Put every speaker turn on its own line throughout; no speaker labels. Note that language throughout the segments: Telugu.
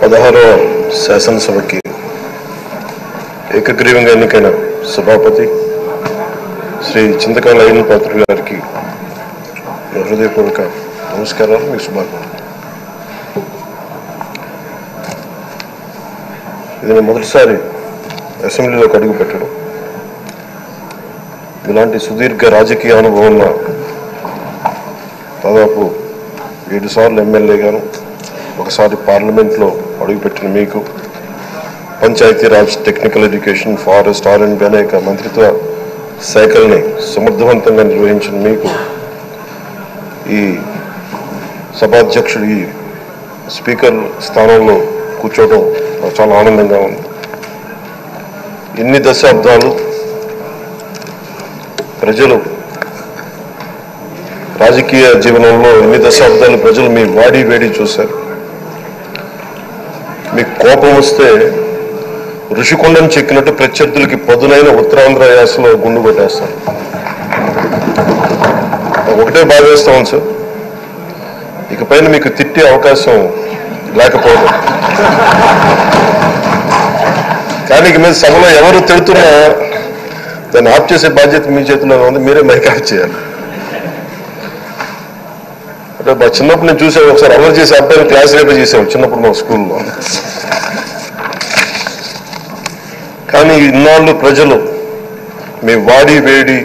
16వ శాసనసభకి ఏకగ్రీవంగా ఎన్నికైన సభాపతి శ్రీ చింతకాయల అయ్యన్న పాత్రుడు గారికి హృదయపూర్వక నమస్కారాలు, మీకు శుభాకాంక్షలు. ఇది నేను మొదటిసారి అసెంబ్లీలోకి అడుగు పెట్టడం. ఇలాంటి సుదీర్ఘ రాజకీయ అనుభవం ఉన్న దాదాపు 7 సార్లు ఎమ్మెల్యేగాను, ఒకసారి పార్లమెంట్లో అడుగుపెట్టిన మీకు, పంచాయతీరాజ్, టెక్నికల్ ఎడ్యుకేషన్, ఫారెస్ట్, ఆర్ఎండ్బి అనేక మంత్రిత్వ శాఖల్ని సమర్థవంతంగా నిర్వహించిన మీకు ఈ సభాధ్యక్షుడు, ఈ స్పీకర్ స్థానంలో కూర్చోవడం నాకు చాలా ఆనందంగా ఉంది. ఎన్ని దశాబ్దాలు ప్రజలు రాజకీయ జీవనంలో, ఎన్ని దశాబ్దాలు ప్రజలు మీ వాడి వేడి చూశారు. మీకు కోపం వస్తే ఋషికొండను చెక్కినట్టు ప్రత్యర్థులకి పదునైన ఉత్తరాంధ్ర యాసలో గుండు కొట్టేస్తారు. ఒకటే బాధేస్తాం సార్, ఇకపైన మీకు తిట్టే అవకాశం లేకపోవడం. కానీ ఇక మీద సభలో ఎవరు తిడుతున్నా దాన్ని ఆఫ్ చేసే బాధ్యత మీ చేతిలో ఉంది, మీరే మైక్ ఆఫ్ చేయాలి. అంటే మా చిన్నప్పుడు నేను చూసాను, ఒకసారి అమలు చేసే అబ్బాయిని క్లాస్ లీడర్ చేసాము చిన్నప్పుడు మా స్కూల్లో. కానీ ఇన్నాళ్ళు ప్రజలు మీ వాడి వేడి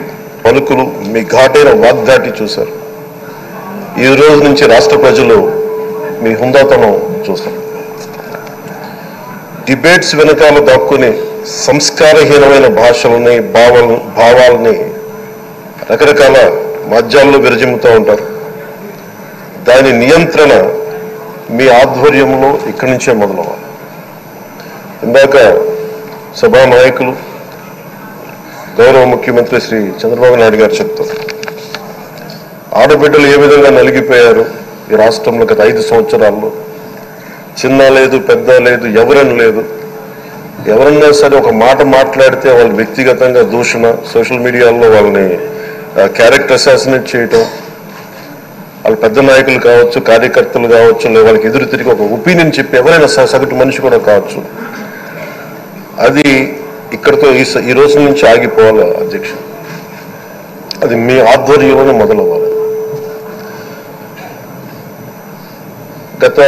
పలుకులు, మీ ఘాటైన వాగ్దాటి చూశారు. ఈ రోజు నుంచి రాష్ట్ర ప్రజలు మీ హుందాతనం చూస్తారు. డిబేట్స్ వెనకాల దాక్కుని సంస్కారహీనమైన భాషలని, భావాలని రకరకాల మాధ్యాల్లో విరజిమ్ముతూ ఉంటారు. దాని నియంత్రణ మీ ఆధ్వర్యంలో ఇక్కడి నుంచే మొదలవ్వాలి. ఇందాక సభా నాయకులు, గౌరవ ముఖ్యమంత్రి శ్రీ చంద్రబాబు నాయుడు గారు చెప్తారు, ఆడబిడ్డలు ఏ విధంగా నలిగిపోయారు ఈ రాష్ట్రంలో గత 5 సంవత్సరాల్లో. చిన్న లేదు, పెద్ద లేదు, ఎవరని లేదు. ఎవరన్నా సరే ఒక మాట మాట్లాడితే వాళ్ళు వ్యక్తిగతంగా దూషణ, సోషల్ మీడియాలో వాళ్ళని క్యారెక్టర్ అసాసినేట్ చేయటం, వాళ్ళు పెద్ద నాయకులు కావచ్చు, కార్యకర్తలు కావచ్చు, లేదా వాళ్ళకి ఎదురు తిరిగి ఒక ఒపీనియన్ చెప్పి ఎవరైనా సగటు మనిషి కూడా కావచ్చు. అది ఇక్కడితో ఈ రోజు నుంచి ఆగిపోవాలి అధ్యక్ష. అది మీ ఆధ్వర్యంలోనే మొదలవ్వాలి. గత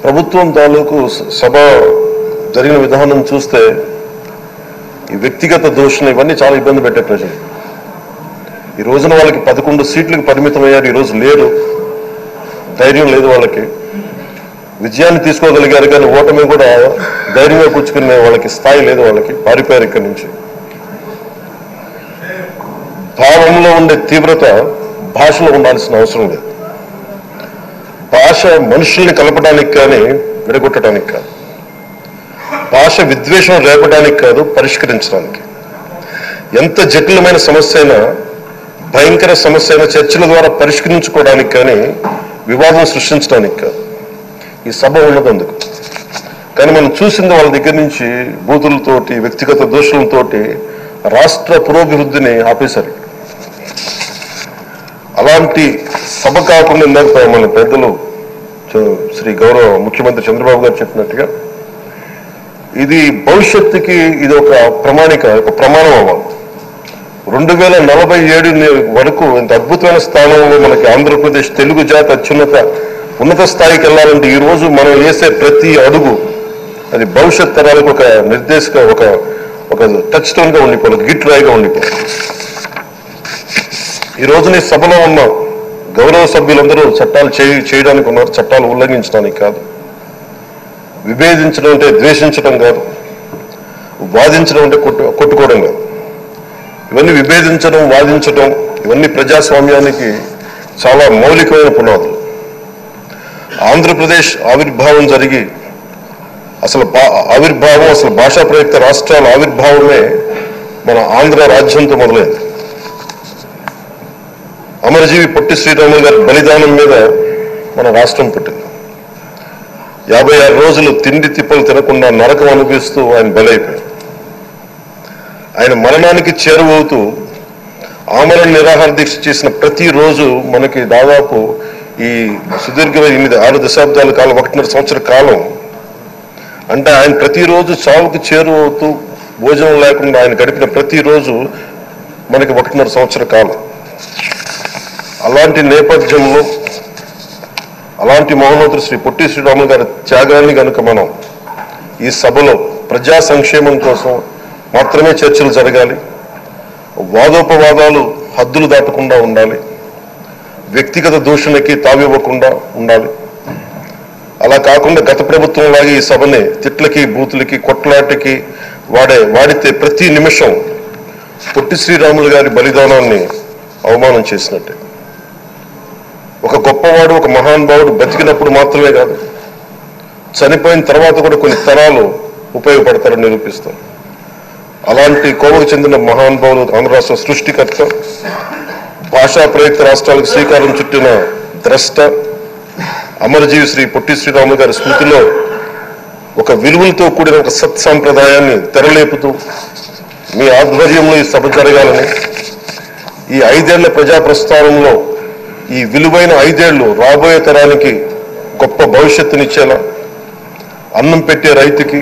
ప్రభుత్వం తాలూకు సభ జరిగిన విధానం చూస్తే ఈ వ్యక్తిగత దూషణ ఇవన్నీ చాలా ఇబ్బంది పెట్టే ప్రజలు. ఈ రోజున వాళ్ళకి 11 సీట్లకు పరిమితం అయ్యారు, ఈరోజు లేరు, ధైర్యం లేదు వాళ్ళకి. విజయాన్ని తీసుకోగలిగారు కానీ ఓటమి కూడా ధైర్యంగా పుచ్చుకునే వాళ్ళకి స్థాయి లేదు, వాళ్ళకి పారిపోయారు ఇక్కడి నుంచి. భావంలో ఉండే తీవ్రత భాషలో ఉండాల్సిన అవసరం లేదు. భాష మనుషుల్ని కలపడానికి కానీ విడగొట్టడానికి కాదు. భాష విద్వేషం రేపడానికి కాదు, పరిష్కరించడానికి. ఎంత జటిలమైన సమస్య అయినా, భయంకర సమస్య అయినా చర్చల ద్వారా పరిష్కరించుకోవడానికి కానీ వివాదం సృష్టించడానికి కాదు. ఈ సభ ఉన్నది అందుకు. కానీ మనం చూసింది వాళ్ళ దగ్గర నుంచి బూతులతోటి, వ్యక్తిగత దోషులతోటి రాష్ట్ర పురోభివృద్ధిని ఆపేశారు. అలాంటి సభ కాకుండా ఇందాక మన పెద్దలు శ్రీ గౌరవ ముఖ్యమంత్రి చంద్రబాబు గారు చెప్పినట్టుగా ఇది భవిష్యత్తుకి ఇది ఒక ప్రమాణిక, ఒక ప్రమాణం అవ్వాలి. 2047 వరకు ఇంత అద్భుతమైన స్థానంలో మనకి ఆంధ్రప్రదేశ్ తెలుగు జాతి ఉన్నత స్థాయికి వెళ్ళాలంటే ఈ రోజు మనం వేసే ప్రతి అడుగు అది భవిష్యత్ తరాలకు ఒక నిర్దేశక, ఒక టచ్ స్టోన్ గా ఉండిపోవాలి, గిట్ రాయిగా ఉండిపోవాలి. ఈ రోజున ఈ సభలో ఉన్న గౌరవ సభ్యులందరూ చట్టాలు చేయడానికి ఉన్నారు, చట్టాలు ఉల్లంఘించడానికి కాదు. విభేదించడం అంటే ద్వేషించడం కాదు, వాదించడం అంటే కొట్టుకోవడం కాదు. ఇవన్నీ విభేదించడం, వాదించడం ఇవన్నీ ప్రజాస్వామ్యానికి చాలా మౌలికమైన పునాదులు. ఆంధ్రప్రదేశ్ ఆవిర్భావం జరిగి అసలు భాషా ప్రయుక్త రాష్ట్రాల ఆవిర్భావమే మన ఆంధ్ర రాజ్యంతో మొదలైంది. అమరజీవి పొట్టి శ్రీరాములు గారి బలిదానం మీద మన రాష్ట్రం పుట్టింది. 56 రోజులు తిండి తిప్పలు తినకుండా నరకం అనుభవిస్తూ ఆయన బలైపోయారు. ఆయన మరణానికి చేరువవుతూ ఆమరణ నిరాహార దీక్ష చేసిన ప్రతిరోజు మనకి దాదాపు ఈ సుదీర్ఘమైన 6 దశాబ్దాల కాలం 1.5 సంవత్సర కాలం అంటే ఆయన ప్రతిరోజు చావుకు చేరువవుతూ భోజనం లేకుండా ఆయన గడిపిన ప్రతిరోజు మనకి 1.5 సంవత్సర కాలం. అలాంటి నేపథ్యంలో అలాంటి మహోన్నతుడు శ్రీ పొట్టి శ్రీరాములు గారి త్యాగాన్ని కనుక మనం ఈ సభలో ప్రజా సంక్షేమం కోసం మాత్రమే చర్చలు జరగాలి, వాదోపవాదాలు హద్దులు దాటకుండా ఉండాలి, వ్యక్తిగత దూషణకి తావివ్వకుండా ఉండాలి. అలా కాకుండా గత ప్రభుత్వం లాగా ఈ సభని తిట్లకి బూతులకి కొట్లాటకి వాడితే ప్రతి నిమిషం పొట్టి శ్రీరాములు గారి బలిదానాన్ని అవమానం చేసినట్టే. ఒక గొప్పవాడు ఒక మహానుభావుడు బతికినప్పుడు మాత్రమే కాదు, చనిపోయిన తర్వాత కూడా కొన్ని తరాలు ఉపయోగపడతారని నిరూపిస్తారు. అలాంటి కోవకు చెందిన మహానుభావులు ఆంధ్ర రాష్ట్ర సృష్టికర్త, భాషా ప్రయుక్త రాష్ట్రాలకు శ్రీకారం చుట్టిన ద్రష్ట, అమరజీవి శ్రీ పొట్టి శ్రీరాములు గారి స్మృతిలో ఒక విలువలతో కూడిన ఒక సత్సాంప్రదాయాన్ని తెరలేపుతూ మీ ఆధ్వర్యంలో ఈ సభ జరగాలని, ఈ 5 ఏళ్ల ప్రజా ప్రస్థానంలో ఈ విలువైన 5 ఏళ్లు రాబోయే తరానికి గొప్ప భవిష్యత్తునిచ్చేలా, అన్నం పెట్టే రైతుకి,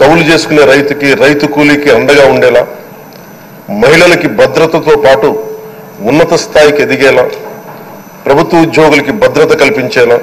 కౌలు చేసుకునే రైతుకి, రైతు కూలీకి అండగా ఉండేలా, మహిళలకి భద్రతతో పాటు ఉన్నత స్థాయికి ఎదిగేలా, ప్రభుత్వ ఉద్యోగులకి భద్రత కల్పించేలా,